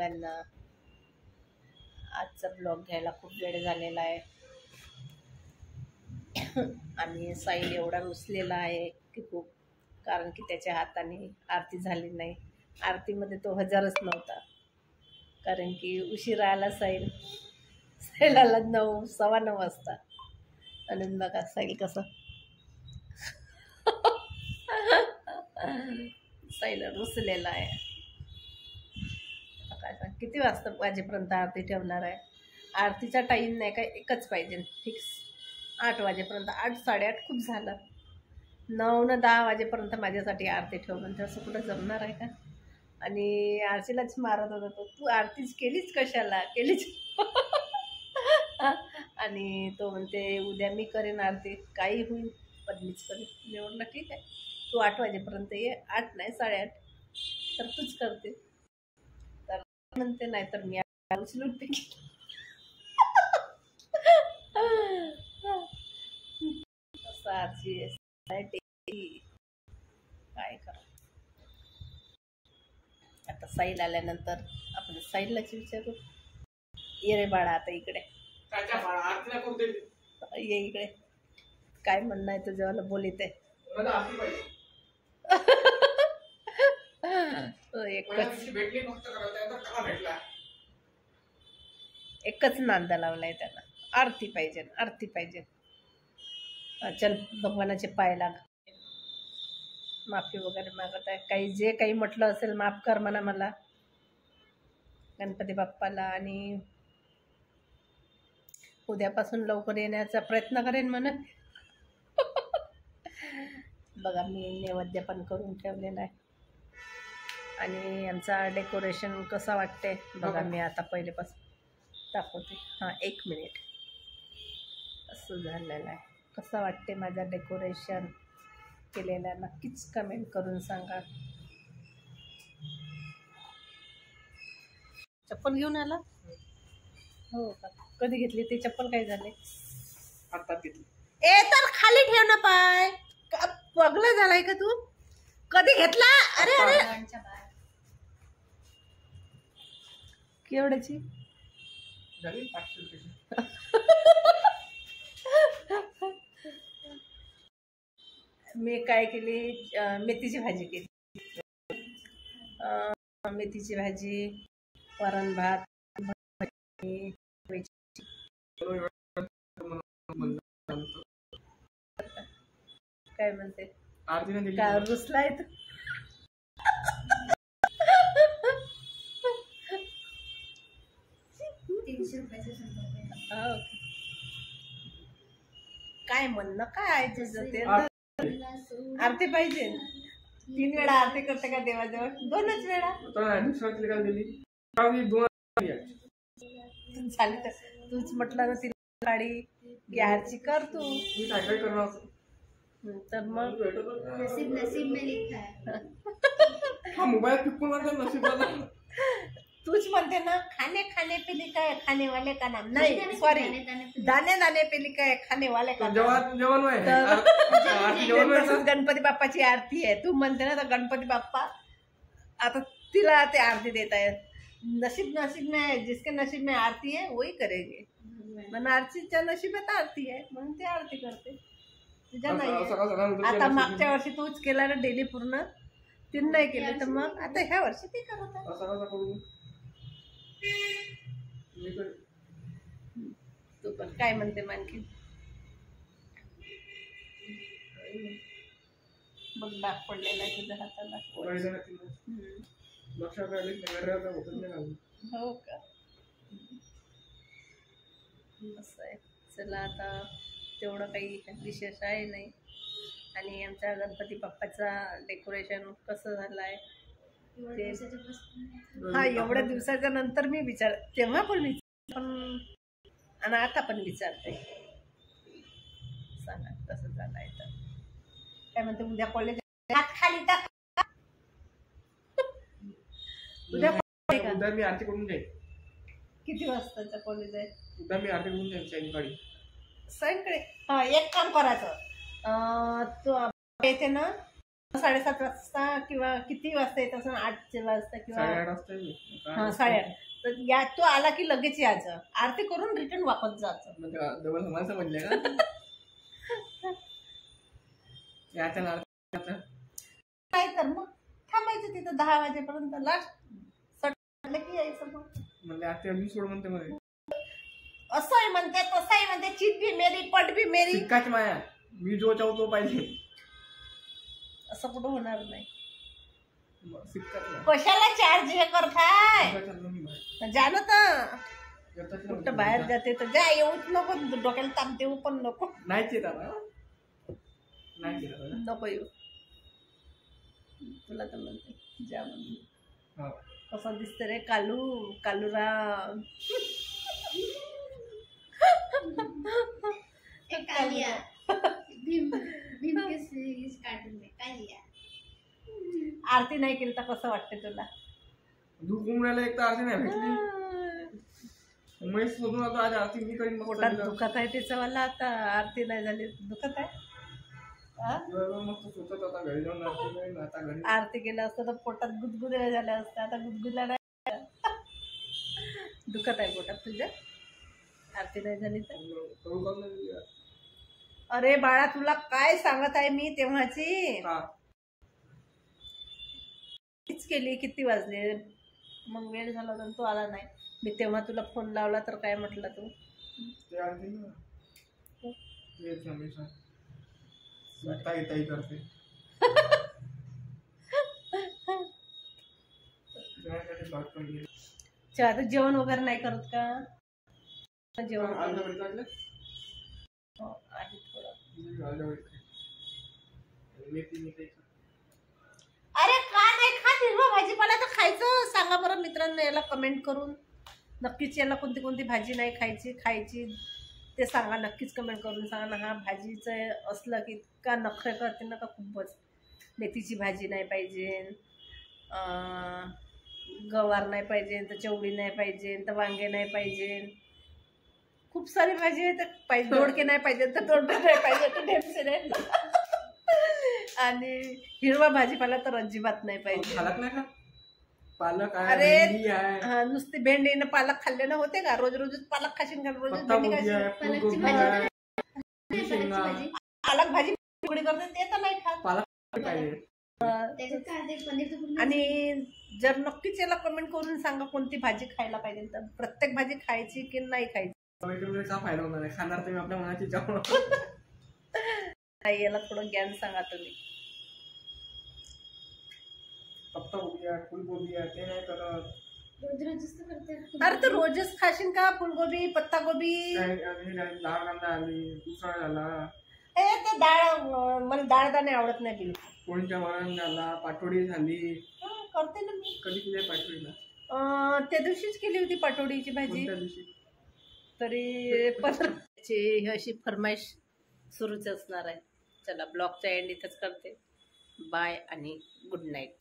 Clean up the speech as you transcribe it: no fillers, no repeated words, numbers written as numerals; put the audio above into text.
सगळ्यांना. आजचा ब्लॉग घ्यायला खूप वेळ झालेला आहे आणि साईल एवढा रुसलेला आहे की खूप, कारण की त्याच्या हाताने आरती झाली नाही. आरतीमध्ये तो हजरच नव्हता, कारण की उशिरा आला साईल. साईल आला 9, 9:15 वाजता. आणि बघा साईल कसं साईल रुसलेला आहे. काय सांग, किती वाजेपर्यंत आरती ठेवणार आहे? आरतीचा टाईम नाही काय, एकच पाहिजे फिक्स, 8 वाजेपर्यंत. 8, 8:30 खूप झालं. 9 न 10 वाजेपर्यंत माझ्यासाठी आरती ठेव म्हणजे असं कुठं जमणार आहे का? आणि आरतीलाच मारत होता तो, तू आरतीच केलीच कशाला केलीच आणि तो म्हणते उद्या मी करेन आरती, काही होईल पण मीच करेन. मी म्हटलं ठीक आहे, तू 8 वाजेपर्यंत ये. 8 नाही 8:30 तर तूच करते. तर म्हणते नाही तर मी उचलून टाकेन. काय करा आता. साईल आल्यानंतर आपण साईललाच विचारू. ये रे बाळा आता इकडे ये, इकडे काय म्हणणं आहे तुझं? मला बोलित आहे. एकच नांदा लावलाय त्याला, आरती पाहिजे, आरती पाहिजे. चल भगवानाचे पाय लाग, माफी वगैरे मागत आहे. काही जे काही म्हटलं असेल माफ कर म्हणा मला, गणपती बाप्पाला. आणि उद्यापासून लवकर येण्याचा प्रयत्न करेन म्हणा. बघा मी नैवेद्य पण करून ठेवलेला आहे. आणि आमचा डेकोरेशन कसा वाटते बघा. मी आता पहिलेपासून दाखवते. हां 1 मिनिट. असं झालेलं आहे. कसं वाटते माझं डेकोरेशन केलेलं, नक्कीच कमेंट करून सांगा. चप्पल घेऊन आला? हो का? कधी घेतली ती चप्पल? काय झाले? आता घेतली. ए तर खाली ठेव ना पाय. पगला झालाय का तू? कधी घेतला? अरे अरे केवढ्याची? झाली 500 रुपये. मी काय केली, मेथीची भाजी केली. मेथीची भाजी, वरण भात, काय म्हणते काय रुसलाय तू? काय म्हणणं काय तुझं? ते आरती पाहिजे. 3 वेळा आरती करते का देवाजवळ? 2च वेळा झाली तर तूच म्हटलं ना ती गाडी घ्यायची कर तू. तर मग नसीब में लिखा है. मोबाईल तूच म्हणते ना, खाने खाने पे लिखा है खाने वाले का नाम नहीं, सॉरी दाने दाने पे लिखा है खाने वाले का नाम. गणपती बाप्पाची आरती आहे, तू म्हणते ना तर गणपती बाप्पा आता तिला ते आरती देत आहेत. नसीब में जिसके नसीब में आरती है वही करेंगे. मन आरतीच्या नशिबात आरती आहे म्हणून ते आरती करते. तुझ्या नाही. आता मागच्या वर्षी तूच केला ना डेली पूर्ण, 3 नाही केले तर मग आता ह्या वर्षी ते करत आहे. तू पण काय म्हणते मानखी? बघ डाग पडलेला आहे तुझ्या हाताला. हो का? असं आहे. चला आता तेवढं काही विशेष आहे नाही. आणि आमच्या गणपती बाप्पाचा डेकोरेशन कसं झालं आहे ते, हा एवढ्या दिवसाच्या नंतर मी विचार, तेव्हा पण विचार पण आणि आता पण विचारते. सांगा कसं झालं आहे तर. काय म्हणते उद्या कॉलेज? खाली उद्या मी आरती करून जाईल. किती वाजताचं कॉलेज आहे? उद्या मी आरती करून जाईल सायंकाळी. सायंकाळी? हा एक काम करायचं, तो येते ना 7:30 वाजता किंवा किती वाजता येत असं 8 वाजता किंवा 8:30 वाजता. हा 8:30. तर या तो आला की लगेच यायचं, आरती करून रिटर्न वापस जायचं. म्हणजे डबल मला समजले का? याच्या काय तर मग थांबायचं तिथं 10 वाजेपर्यंत, लास्ट सटलं की यायचं. मग म्हणजे आरती अजून सोड म्हणते मध्ये. असंही म्हणते तसंही म्हणते, चित भी मेरी पट भी मेरी. सिक्काच माया, मी जो चाहू तो पाहिजे. असं कुठं होणार नाही. सिक्काच माया. कशाला चार्ज हे करताय? जाणं तर कुठं बाहेर जाते तर जा, येऊच नको, डोक्याला ताप देऊ पण नको. नाहीच येत आता, नाही येत आता. नको येऊ, तुला तर म्हणते जा म्हणून. कसं दिसतं रे कालूराम. कालिया भीम के कार्टून में कालिया. आरती नाही केली तर कसं वाटते तुला? दूध कोंबड्याला एक तर आरती नाही भेटली. मी शोधून आता आज आरती मी करीन. पोटात दुखत आहे त्याचं मला आता, आरती नाही झाली दुखत आहे. मस्त सुचत आता घरी जाऊन आरती करीन. आता घरी आरती केलं असतं तर पोटात गुदगुल्या झाल्या असत्या, आता गुदगुल्या नाही. दुखत आहे पोटात तुझ्या आरती नाही झाली तर? अरे बाळा, तुला काय सांगत आहे मी तेव्हाची. तीच केली. किती वाजले? मग वेळ झाला तर तू आला नाही. मी तेव्हा तुला फोन लावला तर काय म्हटलं तू? करते. चला, तू जेवण वगैरे नाही करत का? जेवण आहे थोडं. अरे का नाही खात हिरवा भाजीपाला तर खायचं? सांगा बरं मित्रांनो याला कमेंट करून. नक्कीच याला कोणती कोणती भाजी नाही खायची ते सांगा. नक्कीच कमेंट करून सांगा ना. हा भाजीचं असलं की इतका नखरे करते ना का खूपच. मेथीची भाजी नाही पाहिजे, गवार नाही पाहिजे, तर चवळी नाही पाहिजे, तर वांगे नाही पाहिजे. खूप सारी भाजी आहे तर पाहिजे. दोडके नाही पाहिजे तर दोडके नाही पाहिजे, तर ढेमसे नाही. आणि हिरवा भाजीपाला तर अजिबात नाही पाहिजे. पालक नाही का? पालक आहे, अरे भेंडी आहे. हा, नुसती भेंडीनं पालक खाल्ल्यानं होते का? रोज रोजच पालक खाशील का? रोज पत्ता भेंडी गोबी आहे, खाशील? फुलगोबी आहे, शेंगा. पालक भाजी उघडी करते ते तर नाही खात. पालक पाहिजे. आणि जर नक्कीच याला कमेंट करून सांगा कोणती भाजी खायला पाहिजे. तर प्रत्येक भाजी खायची की नाही खायची? का फायदा होणार आहे? खाणार तुम्ही आपल्या मनाची इच्छा. नाही, याला थोडं ज्ञान सांगा तुम्ही. पत्ता गोबी आहे, फुलगोबी आहे, ते नाही करत. अरे तर रोजच खाशील का फुलगोबी पत्तागोबी? डाळ कांदा आली, उसळ झाला. ते डाळ मला डाळ नाही आवडत नाही बिलकुल. कोणत्या वरण झाला, पाटोडी झाली. करते ना मी. कधी केली पाटोडीला? त्या दिवशीच केली होती पाटोडीची भाजी. तरी पण अशी फरमाईश सुरूच असणार आहे. चला, ब्लॉगचा एंड इथंच करते. बाय आणि गुड नाईट.